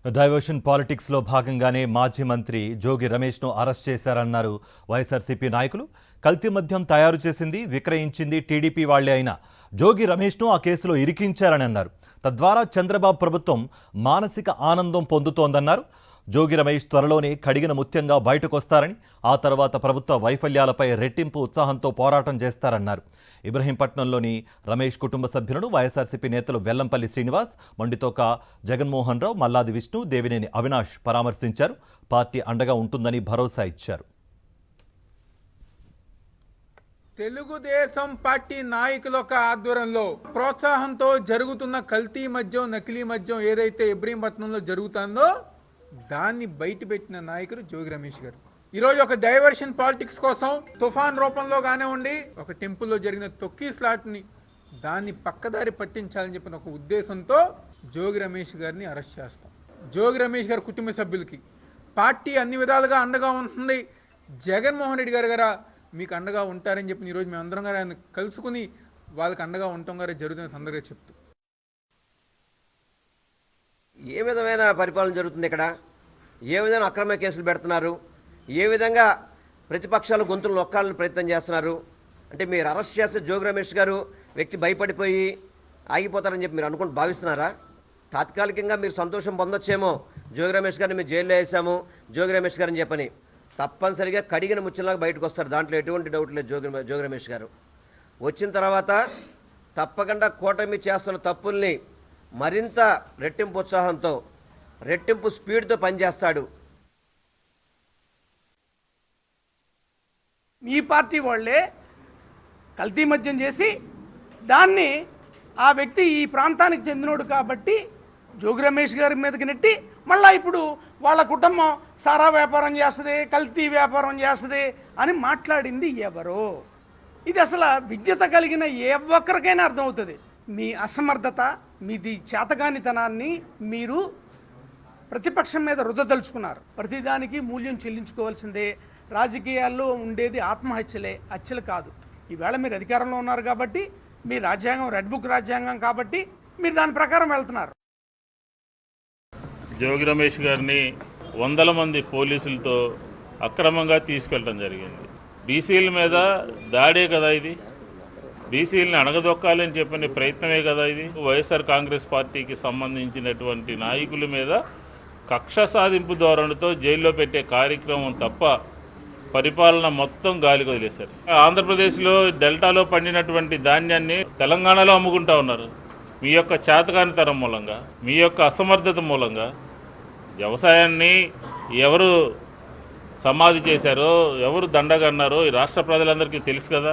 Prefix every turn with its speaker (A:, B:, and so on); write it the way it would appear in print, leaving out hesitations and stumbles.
A: Diversion politics లో భాగంగానే మాజీ మంత్రి జోగి రమేష్ ను అరెస్ట్ చేశారన్నారు వైఎస్ఆర్సీపీ నాయకులు. కల్తీ మద్యం తయారు చేసింది, విక్రయించింది టీడీపీ వాళ్లే అయినా జోగి రమేష్ ను ఆ కేసులో ఇరికించారని అన్నారు. తద్వారా చంద్రబాబు ప్రభుత్వం మానసిక ఆనందం పొందుతోందన్నారు. జోగి రమేష్ త్వరలోనే కడిగిన ముత్యంగా బయటకొస్తారని, ఆ తర్వాత ప్రభుత్వ వైఫల్యాలపై రెట్టింపు ఉత్సాహంతో పోరాటం చేస్తారన్నారు. ఇబ్రహీంపట్నంలోని రమేష్ కుటుంబ సభ్యులను వైఎస్ఆర్సీపీ నేతలు వెల్లంపల్లి శ్రీనివాస్, మొండితోక జగన్మోహన్ రావు, మల్లాది విష్ణు, దేవినేని అవినాష్ పరామర్శించారు. పార్టీ అండగా ఉంటుందని భరోసా ఇచ్చారు.
B: తెలుగుదేశం పార్టీ నాయకుల ఆధ్వర్యంలో ప్రోత్సాహంతో జరుగుతున్న కల్తీ మద్యం, నకిలీ మద్యం ఏదైతే ఇబ్రహీంపట్నంలో జరుగుతుందో దాన్ని బయటపెట్టిన నాయకుడు జోగి రమేష్ గారు. ఈరోజు ఒక డైవర్షన్ పాలిటిక్స్ కోసం తుఫాన్ రూపంలో కానివ్వండి, ఒక టెంపుల్లో జరిగిన తొక్కిస్లాట్ని దాన్ని పక్కదారి పట్టించాలని చెప్పిన ఒక ఉద్దేశంతో జోగి రమేష్ గారిని అరెస్ట్ చేస్తాం. జోగి రమేష్ గారి కుటుంబ సభ్యులకి పార్టీ అన్ని విధాలుగా అండగా ఉంటుంది. జగన్మోహన్ రెడ్డి గారు మీకు అండగా ఉంటారని చెప్పి ఈరోజు మేము అందరం గారు ఆయన కలుసుకుని వాళ్ళకి అండగా ఉండటం గారు జరుగుతున్న సందర్భంగా చెప్తూ,
C: ఏ విధమైన పరిపాలన జరుగుతుంది ఇక్కడ, ఏ విధంగా అక్రమ కేసులు పెడుతున్నారు, ఏ విధంగా ప్రతిపక్షాలు గొంతులు నొక్కాలని ప్రయత్నం చేస్తున్నారు. అంటే మీరు అరెస్ట్ చేస్తే జోగి రమేష్ గారు వ్యక్తి భయపడిపోయి ఆగిపోతారని చెప్పి మీరు భావిస్తున్నారా? తాత్కాలికంగా మీరు సంతోషం పొందొచ్చేమో, జోగి రమేష్ గారిని మీరు జైల్లో వేసాము, జోగి రమేష్ గారిని చెప్పని. తప్పనిసరిగా కడిగిన ముచ్చలాగా బయటకు వస్తారు, దాంట్లో ఎటువంటి డౌట్ లేదు. జోగి రమేష్ గారు వచ్చిన తర్వాత తప్పకుండా కూటమి చేస్తున్న తప్పుల్ని మరింత రెట్టింపు ఉత్సాహంతో, రెట్టింపు స్పీడ్తో పనిచేస్తాడు.
D: ఈ పార్టీ వాళ్ళే కల్తీ మద్యం చేసి దాన్ని ఆ వ్యక్తి ఈ ప్రాంతానికి చెందినోడు కాబట్టి జోగి రమేష్ గారి మీదకి నెట్టి మళ్ళీ ఇప్పుడు వాళ్ళ కుటుంబం సారా వ్యాపారం చేస్తుంది, కల్తీ వ్యాపారం చేస్తుంది అని మాట్లాడింది ఎవరో. ఇది అసలు విజ్ఞత కలిగిన ఏ ఒక్కరికైనా అర్థమవుతుంది. మీ అసమర్థత, మీది చేతగానితనాన్ని మీరు ప్రతిపక్షం మీద రుద్దదలుచుకున్నారు. ప్రతిదానికి మూల్యం చెల్లించుకోవాల్సిందే. రాజకీయాల్లో ఉండేది ఆత్మహత్యలే, హత్యలు కాదు. ఈవేళ మీరు అధికారంలో ఉన్నారు కాబట్టి, మీ రాజ్యాంగం రెడ్ బుక్ రాజ్యాంగం కాబట్టి మీరు దాని ప్రకారం వెళ్తున్నారు.
E: జోగి రమేష్ గారిని వందల మంది పోలీసులతో అక్రమంగా తీసుకెళ్ళడం జరిగింది. బీసీల మీద దాడే కదా ఇది, బీసీలని అణగదొక్కాలని చెప్పిన ప్రయత్నమే కదా ఇది. వైఎస్ఆర్ కాంగ్రెస్ పార్టీకి సంబంధించినటువంటి నాయకుల మీద కక్ష సాధింపు ధోరణితో జైల్లో పెట్టే కార్యక్రమం తప్ప పరిపాలన మొత్తం గాలికి వదిలేశారు. ఆంధ్రప్రదేశ్లో డెల్టాలో పండినటువంటి ధాన్యాన్ని తెలంగాణలో అమ్ముకుంటా ఉన్నారు. మీ యొక్క చేతకానితనం మూలంగా, మీ యొక్క అసమర్థత మూలంగా వ్యవసాయాన్ని ఎవరు సమాధి చేశారో, ఎవరు దండగన్నారో ఈ రాష్ట్ర ప్రజలందరికీ తెలుసు కదా.